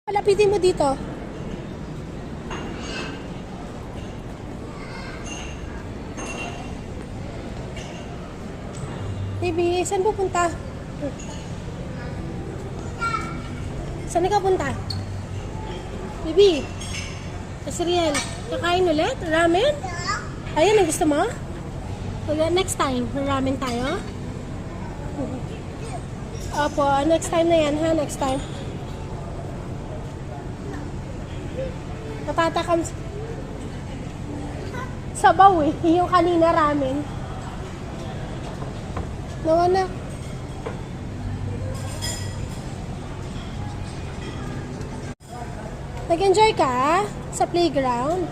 Lapitin mo dito. Baby, saan pupunta? Saan ka punta? Baby, Asriel, kakain ulit? Ramen? Ayan, ang gusto mo? Next time, ramen tayo? Opo, next time na yan ha, next time. Natatakam sabaw eh, yung kanina ramen. Nawa na. Nag-enjoy ka sa playground?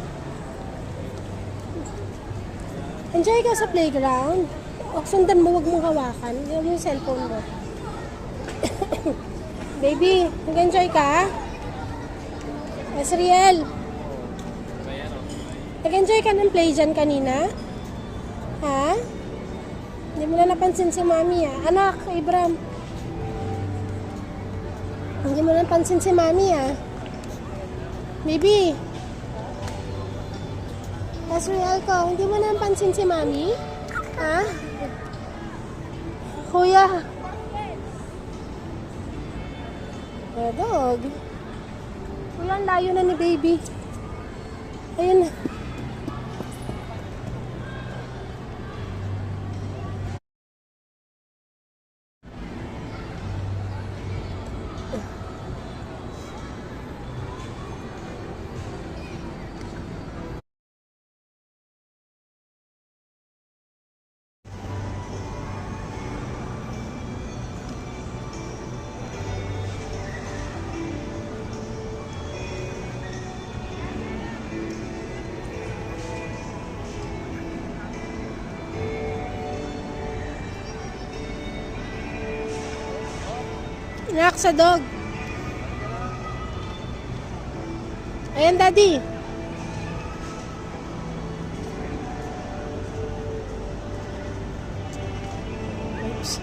Enjoy ka sa playground? O, sundan mo, huwag mong hawakan. Yung cellphone mo. Baby, nag-enjoy ka? Asriel, nag-enjoy ka ng play dyan kanina? Ha? Hindi mo na napansin si mami ah. Anak, Ibram. Hindi mo na napansin si mami ah. Baby. Asriel ko, hindi mo na napansin si mami? Ha? Kuya. Dog. Kuya, ang layo na ni baby. Ayun na. Anak sa dog. Ayan, daddy. Oops.